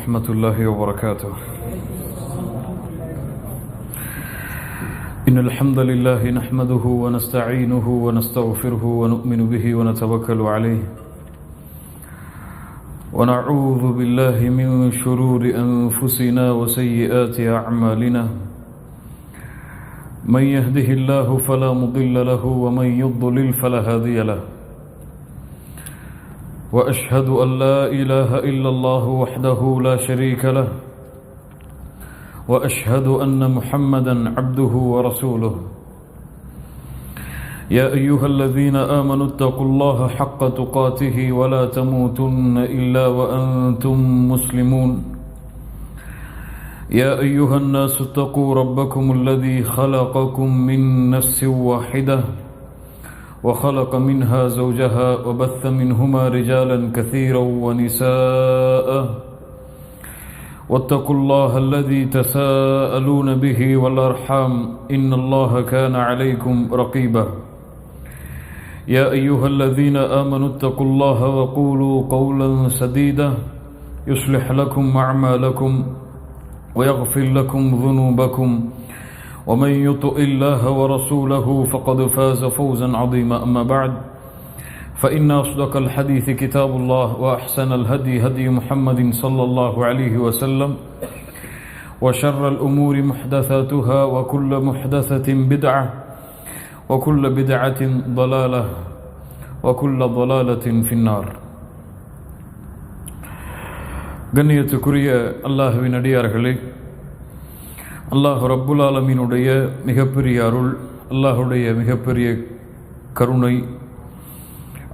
ورحمة الله وبركاته. إن الحمد لله نحمده ونستعينه ونستغفره ونؤمن به ونتوكل عليه ونعوذ بالله من شرور أنفسنا وسيئات أعمالنا. من يهده الله فلا مضل له ومن يضلل فلا هادي له. وأشهد أن لا إله إلا الله وحده لا شريك له وأشهد أن محمدا عبده ورسوله. يا أيها الذين آمنوا اتقوا الله حق تقاته ولا تموتن إلا وأنتم مسلمون. يا أيها الناس اتقوا ربكم الذي خلقكم من نفس واحدة وخلق منها زوجها وبث منهما رجالا كثيرا ونساء. واتقوا الله الذي تساءلون به والأرحام إن الله كان عليكم رقيبا. يا أيها الذين آمنوا اتقوا الله وقولوا قولا سديدا يصلح لكم أعمالكم ويغفر لكم ذنوبكم. ومن يطع الله ورسوله فقد فاز فوزا عظيما. أما بعد فإن أصدق الحديث كتاب الله وأحسن الهدي هدي محمد صلى الله عليه وسلم وشر الأمور محدثاتها وكل محدثة بدعة وكل بدعة ضلالة وكل ضلالة في النار. கண்ணியத்துக்குரிய அல்லாஹ்வின் அடியார்களே, அல்லாஹ் ரப்புல் ஆலமீனுடைய மிகப்பெரிய அருள், அல்லாஹுடைய மிகப்பெரிய கருணை,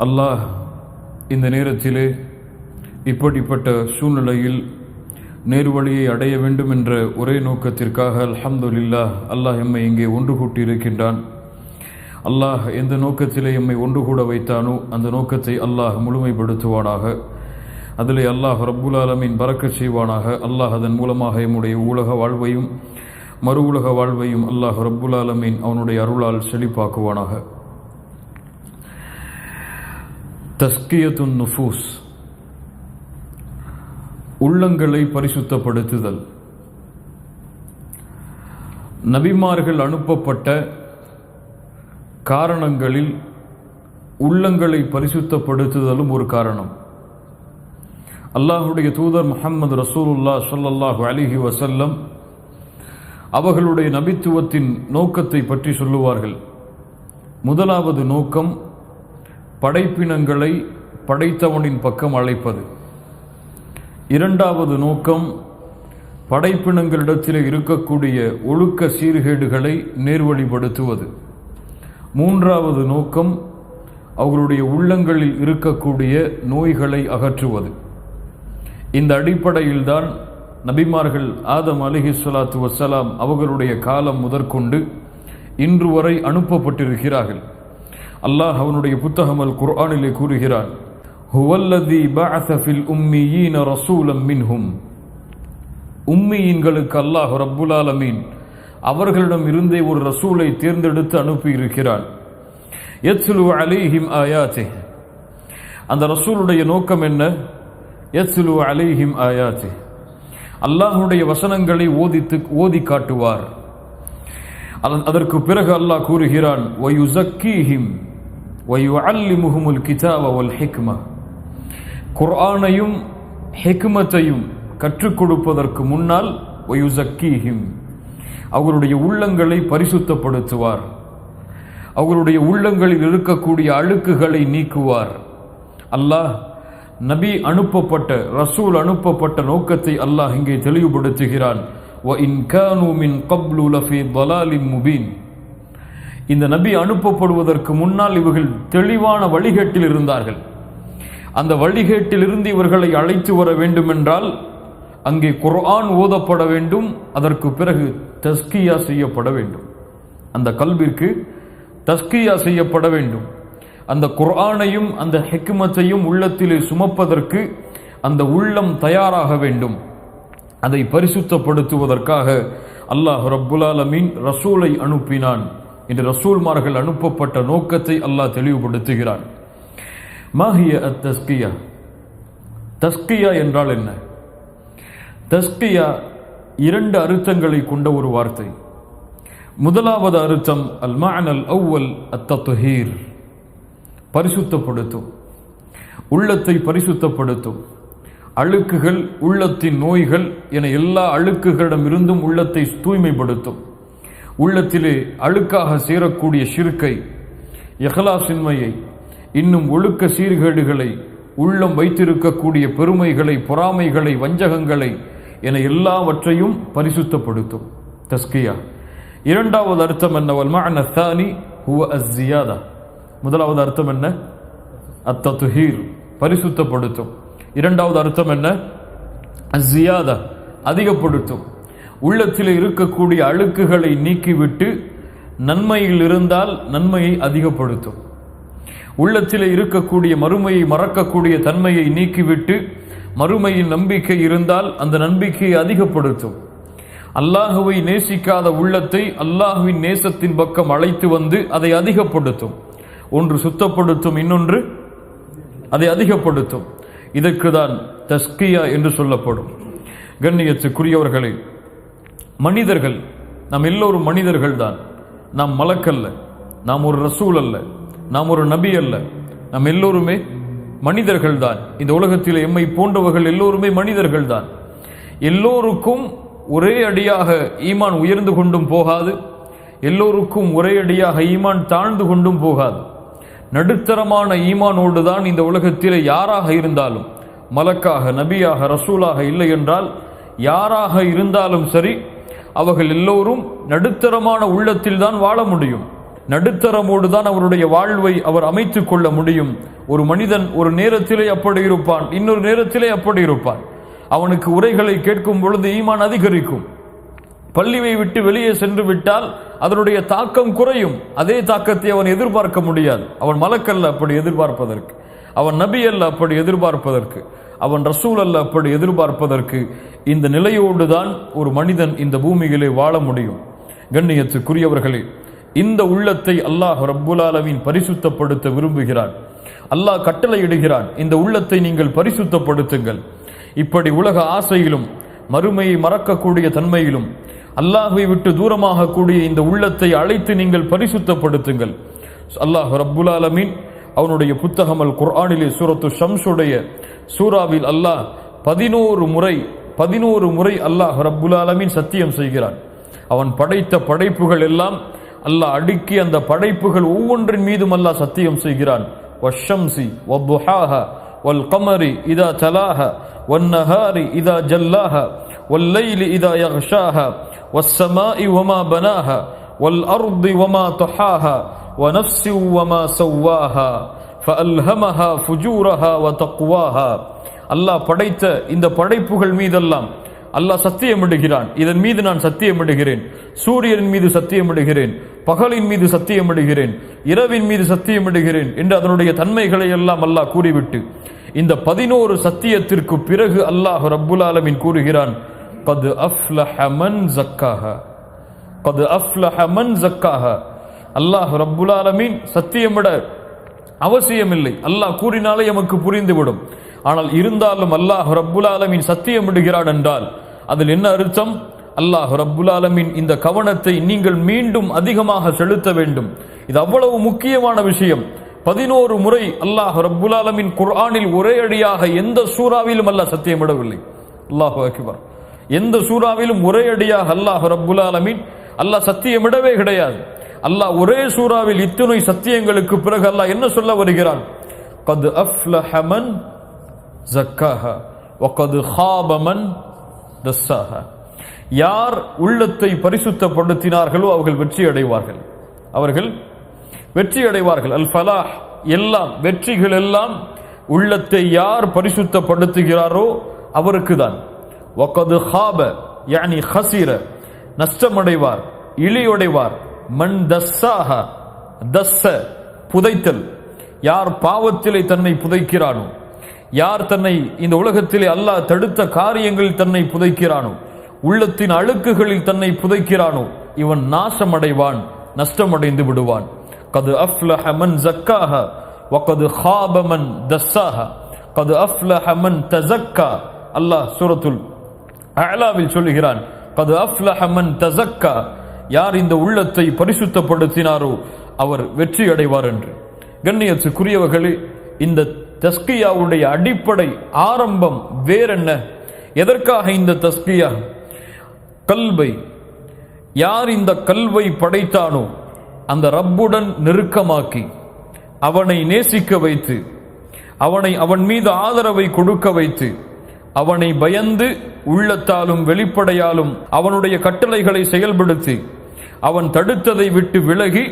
அல்லாஹ் இந்த நேரத்திலே இப்படிப்பட்ட சூழ்நிலையில் நேர்வழியை அடைய வேண்டும் என்ற ஒரே நோக்கத்திற்காக அல்ஹம்துலில்லாஹ் அல்லாஹ் எம்மை இங்கே ஒன்று கூட்டி இருக்கின்றான். அல்லாஹ் எந்த நோக்கத்திலே எம்மை ஒன்று கூட வைத்தானோ அந்த நோக்கத்தை அல்லாஹ் முழுமைப்படுத்துவானாக. அதிலே அல்லாஹ் ரப்புல் ஆலமீன் பரக்கத் செய்வானாக. அல்லாஹ் அதன் மூலமாக எம்முடைய உலக வாழ்வையும் மறு உலக வாழ்வையும் அல்லாஹ் ரப்புல் ஆலமீன் அவனுடைய அருளால் செழிப்பாக்குவானாக. தஸ்கியத்துன் நுஃபூஸ், உள்ளங்களை பரிசுத்தப்படுத்துதல். நபிமார்கள் அனுப்பப்பட்ட காரணங்களில் உள்ளங்களை பரிசுத்தப்படுத்துதலும் ஒரு காரணம். அல்லாஹுடைய தூதர் முஹம்மது ரசூலுல்லாஹ் ஸல்லல்லாஹு அலைஹி வஸல்லம் அவர்களுடைய நபித்துவத்தின் நோக்கத்தை பற்றி சொல்லுவார்கள். முதலாவது நோக்கம் படைப்பினங்களை படைத்தவனின் பக்கம் அழைப்பது. இரண்டாவது நோக்கம் படைப்பினங்களிடத்தில் இருக்கக்கூடிய ஒழுக்க சீர்கேடுகளை நேர்வழிப்படுத்துவது. மூன்றாவது நோக்கம் அவர்களுடைய உள்ளங்களில் இருக்கக்கூடிய நோய்களை அகற்றுவது. இந்த அடிப்படையில்தான் நபிமார்கள் ஆதம் அலைஹிஸ்ஸலாத்து வஸ்ஸலாம் அவர்களுடைய காலம் முதற்கொண்டு இன்று வரை அனுப்பப்பட்டிருக்கிறார்கள். அல்லாஹ் அவனுடைய புத்தகம் அல் குர்ஆனிலே கூறுகிறான், ஹுவல்லதி பஅஸ ஃபில் உம்மீயீன ரசூலம் மின்ஹும். உம்மீயீன்களுக்கு அல்லாஹ் ரப்புல் ஆலமீன் அவர்களிடம் இருந்தே ஒரு ரசூலை தேர்ந்தெடுத்து அனுப்பி இருக்கிறான். யத்லு அலைஹிம் ஆயாத்திஹ். அந்த ரசூலுடைய நோக்கம் என்ன? யத்லு அலைஹிம் ஆயாத்திஹ், அல்லாஹ்வுடைய வசனங்களை ஓதி காட்டுவார். அதற்கு பிறகு அல்லாஹ் கூறுகிறான், வயுஸக்கீஹிம் வயுஅல்லிமுஹுமுல் கிதாப வல் ஹிக்ம. குர்ஆனையும் ஹிக்மத்தையும் கற்றுக் கொடுப்பதற்கு முன்னால் வயுஸக்கீஹிம், அவர்களுடைய உள்ளங்களை பரிசுத்தப்படுத்துவார். அவர்களுடைய உள்ளங்களில் இருக்கக்கூடிய அழுக்குகளை நீக்குவார். அல்லாஹ் நபி அனுப்பப்பட்ட ரசூல் அனுப்பப்பட்ட நோக்கத்தை அல்லாஹ் இங்கே தெளிவுபடுத்துகிறான். وَإِنْ كَانُوا مِنْ قَبْلُ لَفِي ضَلَالٍ مُبِينٍ. இந்த நபி அனுப்பப்படுவதற்கு முன்னால் இவர்கள் தெளிவான வழிகேட்டில் இருந்தார்கள். அந்த வழிகேட்டிலிருந்து இவர்களை அழைத்து வர வேண்டுமென்றால் அங்கே குர்ஆன் ஓதப்பட வேண்டும். அதற்கு பிறகு தஸ்கியா செய்யப்பட வேண்டும். அந்த கல்விற்கு தஸ்கியா செய்யப்பட வேண்டும். அந்த குர்ஆனையும் அந்த ஹிக்மத்தையும் உள்ளத்திலே சுமப்பதற்கு அந்த உள்ளம் தயாராக வேண்டும். அதை பரிசுத்தப்படுத்துவதற்காக அல்லாஹ் ரப்புல் ஆலமீன் ரசூலை அனுப்பினான். இந்த ரசூல்மார்கள் அனுப்பப்பட்ட நோக்கத்தை அல்லாஹ் தெளிவுபடுத்துகிறான். மாஹிய அத் தஸ்கியா, தஸ்கியா என்றால் என்ன? தஸ்கியா இரண்டு அர்த்தங்களை கொண்ட ஒரு வார்த்தை. முதலாவது அர்த்தம் அல் மஅனல் அவ்வல் அத்தத்ஹீர், பரிசுத்தப்படுத்தும், உள்ளத்தை பரிசுத்தப்படுத்தும். அழுக்குகள், உள்ளத்தின் நோய்கள் என எல்லா அழுக்குகளிடமிருந்தும் உள்ளத்தை தூய்மைப்படுத்தும். உள்ளத்திலே அழுக்காக சேரக்கூடிய ஷிர்கை, இஹ்லாஸின்மையை, இன்னும் ஒழுக்க சீர்கேடுகளை, உள்ளம் வைத்திருக்கக்கூடிய பெருமைகளை, பொறாமைகளை, வஞ்சகங்களை என எல்லாவற்றையும் பரிசுத்தப்படுத்தும் தஸ்கியா. இரண்டாவது அர்த்தம் என்ன? வல் மஅன ஸானி ஹுவ அஸ்ஸியாதா. முதலாவது அர்த்தம் என்ன? அத்தத்ஹீர், பரிசுத்தப்படுத்தும். இரண்டாவது அர்த்தம் என்ன? அஸ்ஸியாதா, அதிகப்படுத்தும். உள்ளத்தில் இருக்கக்கூடிய அழுக்குகளை நீக்கிவிட்டு நன்மையில் இருந்தால் நன்மையை அதிகப்படுத்தும். உள்ளத்தில் இருக்கக்கூடிய மறுமையை மறக்கக்கூடிய தன்மையை நீக்கிவிட்டு மறுமையில் நம்பிக்கை இருந்தால் அந்த நம்பிக்கையை அதிகப்படுத்தும். அல்லாஹுவை நேசிக்காத உள்ளத்தை அல்லாஹுவின் நேசத்தின் பக்கம் அழைத்து வந்து அதை அதிகப்படுத்தும். ஒன்று சுத்தப்படுத்தும், இன்னொன்று அதை அதிகப்படுத்தும். இதற்கு தான் தஸ்கியா என்று சொல்லப்படும். கண்ணியத்துக்குரியவர்களே, மனிதர்கள், நாம் எல்லோரும் மனிதர்கள் தான். நாம் மலக்கல்ல, நாம் ஒரு ரசூல் அல்ல, நாம் ஒரு நபி அல்ல, நாம் எல்லோருமே மனிதர்கள் தான். இந்த உலகத்தில் எம்மை போன்றவர்கள் எல்லோருமே மனிதர்கள் தான். எல்லோருக்கும் ஒரே அடியாக ஈமான் உயர்ந்து கொண்டும் போகாது, எல்லோருக்கும் ஒரே அடியாக ஈமான் தாழ்ந்து கொண்டும் போகாது. நடுத்தரமான ஈமானோடு தான் இந்த உலகத்தில் யாராக இருந்தாலும், மலக்காக, நபியாக, ரசூலாக இல்லை என்றால் யாராக இருந்தாலும் சரி, அவர்கள் எல்லோரும் நடுத்தரமான உள்ளத்தில் தான் வாழ முடியும். நடுத்தரமோடு தான் அவருடைய வாழ்வை அவர் அமைத்துக் கொள்ள முடியும். ஒரு மனிதன் ஒரு நேரத்திலே அப்படி இருப்பான், இன்னொரு நேரத்திலே அப்படி இருப்பான். அவனுக்கு உரைகளை கேட்கும் பொழுது ஈமான் அதிகரிக்கும். பள்ளியை விட்டு வெளியே சென்று விட்டால் அதனுடைய தாக்கம் குறையும். அதே தாக்கத்தை அவன் எதிர்பார்க்க முடியாது. அவன் மலக்கல்ல அப்படி எதிர்பார்ப்பதற்கு, அவன் நபி அல்ல அப்படி எதிர்பார்ப்பதற்கு, அவன் ரசூல் அல்ல அப்படி எதிர்பார்ப்பதற்கு. இந்த நிலையோடு தான் ஒரு மனிதன் இந்த பூமியிலே வாழ முடியும். கண்ணியத்துக்குரியவர்களே, இந்த உள்ளத்தை அல்லாஹ் ரப்புல் ஆலமீன் பரிசுத்தப்படுத்த விரும்புகிறான். அல்லாஹ் கட்டளையிடுகிறான், இந்த உள்ளத்தை நீங்கள் பரிசுத்தப்படுத்துங்கள். இப்படி உலக ஆசையிலும் மறுமையை மறக்கக்கூடிய தன்மையிலும் அல்லாஹ்வை விட்டு தூரமாக கூடிய இந்த உள்ளத்தை அழைத்து நீங்கள் பரிசுத்தப்படுத்துங்கள். அல்லாஹ் ரப்புல் ஆலமீன் அவனுடைய புத்தகம் அல் குர்ஆனிலே சூரத்து ஷம்ஸுடைய சூராவில் அல்லாஹ் 11 முறை அல்லாஹ் ரப்புல் ஆலமீன் சத்தியம் செய்கிறான். அவன் படைத்த படைப்புகள் எல்லாம் அல்லாஹ் அடுக்கி அந்த படைப்புகள் ஒவ்வொன்றின் மீதும் அல்லாஹ் சத்தியம் செய்கிறான். வஷ்ஷம்ஸி வத்துஹாஹா வல் கமரி இதா தலாஹா வன்னஹாரி இதா ஜல்லாஹா வல்லைலி இதா யக்ஷாஹா வஸ்ஸமாஇ வமா பனாஹா வல் அர்தி வமா தஹாஹா வனஃப்ஸி வமா ஸவ்வாஹா ஃபஅல்ஹமஹா ஃபுஜூரஹா வதக்வாஹா. அல்லாஹ் படைத்த இந்த படைப்புகள் மீதெல்லாம் அல்லாஹ் சத்தியமிடுகிறான். இதன் மீது நான் சத்தியமிடுகிறேன், சூரியனின் மீது சத்தியமிடுகிறேன், பகலின் மீது சத்தியமிடுகிறேன், இரவின் மீது சத்தியமிடுகிறேன் என்று அதனுடைய தன்மைகளை எல்லாம் அல்லாஹ் கூறிவிட்டு இந்த 11 சத்தியத்திற்கு பிறகு அல்லாஹ் ரப்புல் ஆலமீன் கூறுகிறான், கத் அஃப்லஹ மன் ஸக்காஹா, கத் அஃப்லஹ மன் ஸக்காஹா. அல்லாஹ் ரப்புல் ஆலமீன் சத்தியமிட அவசியமில்லை, அல்லாஹ் கூறினாலே எமக்கு புரிந்துவிடும். ஆனால் இருந்தாலும் அல்லாஹ் ரப்புல் ஆலமீன் சத்தியமிடுகிறான் என்றால் அதில் என்ன அர்த்தம்? அல்லாஹ் ரப்புல் ஆலமீன் இந்த கவனத்தை நீங்கள் மீண்டும் அதிகமாக செலுத்த வேண்டும். இது அவ்வளவு முக்கியமான விஷயம். 11 முறை அல்லாஹ் ரப்புல் ஆலமீன் குர்ஆனில் ஒரே அடியாக எந்த சூறாவிலும் அல்லாஹ் சத்தியமிடவில்லை. அல்லாஹு அக்பர். எந்த சூறாவிலும் ஒரே அடியாக அல்லாஹ் ரப்புல் ஆலமீன் அல்லாஹ் சத்தியமிடவே கிடையாது. அல்லாஹ் ஒரே சூறாவில் இத்தனை சத்தியங்களுக்கு பிறகு அல்லாஹ் என்ன சொல்ல வருகிறான்? கத் அஃப்லஹ மன் ஸக்காஹா வகத் ஹாப மன் தஸ்ஸாஹா. யார் உள்ளத்தை பரிசுத்தப்படுத்தினார்களோ அவர்கள் வெற்றி அடைவார்கள், அவர்கள் வெற்றி அடைவார்கள். அல் ஃபலாஹ், எல்லாம் வெற்றிகள் எல்லாம் உள்ளத்தை யார் பரிசுத்தப்படுத்துகிறாரோ அவருக்கு தான். வகத் ஹாப யானி ஹஸிர, நஷ்டமடைவார், இழியடைவார். மன் தஸ்ஸாஹா, தஸ்ஸ புதைத்தல், யார் பாவத்திலே தன்னை புதைக்கிறானோ, யார் தன்னை இந்த உலகத்திலே அல்லாஹ் தடுத்த காரியங்களில் தன்னை புதைக்கிறானோ, உள்ளத்தின் அழுக்குகளில் தன்னை புதைக்கிறானோ, இவன் நாசமடைவான், நஷ்டமடைந்து விடுவான். கது அஃப்லஹ மன் ஸக்காஹா வகது ஹாப மன் தஸ்ஸாஹா கது அஃப்லஹ மன் தஸக்கா. அல்லாஹ் சூரத்துல் அலாவில் சொல்லுகிறான், கத் அஃப்லஹ மன் தஸக்கா, யார் இந்த உள்ளத்தை பரிசுத்தப்படுத்தினாரோ அவர் வெற்றி அடைவார் என்று. கண்ணியத்துக்குரியவர்களே, இந்த தஸ்கியாவுடைய அடிப்படை ஆரம்பம் வேறென்ன? எதற்காக இந்த தஸ்கியா? கல்வை, யார் இந்த கல்வை படைத்தானோ அந்த ரப்புடன் நெருக்கமாக்கி அவனை நேசிக்க வைத்து அவன் மீது ஆதரவை கொடுக்க வைத்து அவனை பயந்து உள்ளத்தாலும் வெளிப்படையாலும் அவனுடைய கட்டளைகளை செயல்படுத்தி அவன் தடுத்ததை விட்டு விலகி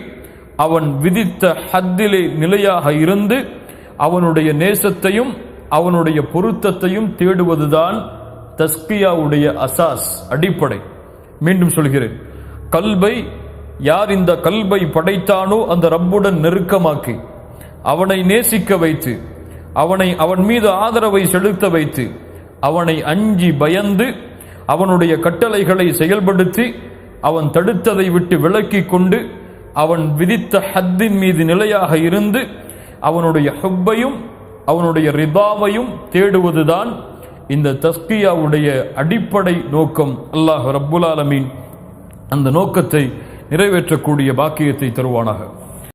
அவன் விதித்த ஹத்திலே நிலையாக இருந்து அவனுடைய நேசத்தையும் அவனுடைய பொருத்தத்தையும் தேடுவதுதான் தஸ்கியாவுடைய அசாஸ், அடிப்படை. மீண்டும் சொல்கிறேன், கல்வை, யார் இந்த கல்வை படைத்தானோ அந்த ரப்புடன் நெருக்கமாக்கி அவனை நேசிக்க வைத்து அவன் மீது ஆதரவை செலுத்த வைத்து அவனை அஞ்சி பயந்து அவனுடைய கட்டளைகளை செயல்படுத்தி அவன் தடுத்ததை விட்டு விலக்கி கொண்டு அவன் விதித்த ஹத்தின் மீது நிலையாக இருந்து அவனுடைய ஹுப்பையும் அவனுடைய ரிதாவையும் தேடுவதுதான் இந்த தஸ்கியாவுடைய அடிப்படை நோக்கம். அல்லாஹ் ரப்புல் ஆலமீன் அந்த நோக்கத்தை நிறைவேற்றக்கூடிய பாக்கியத்தை தருவானாக.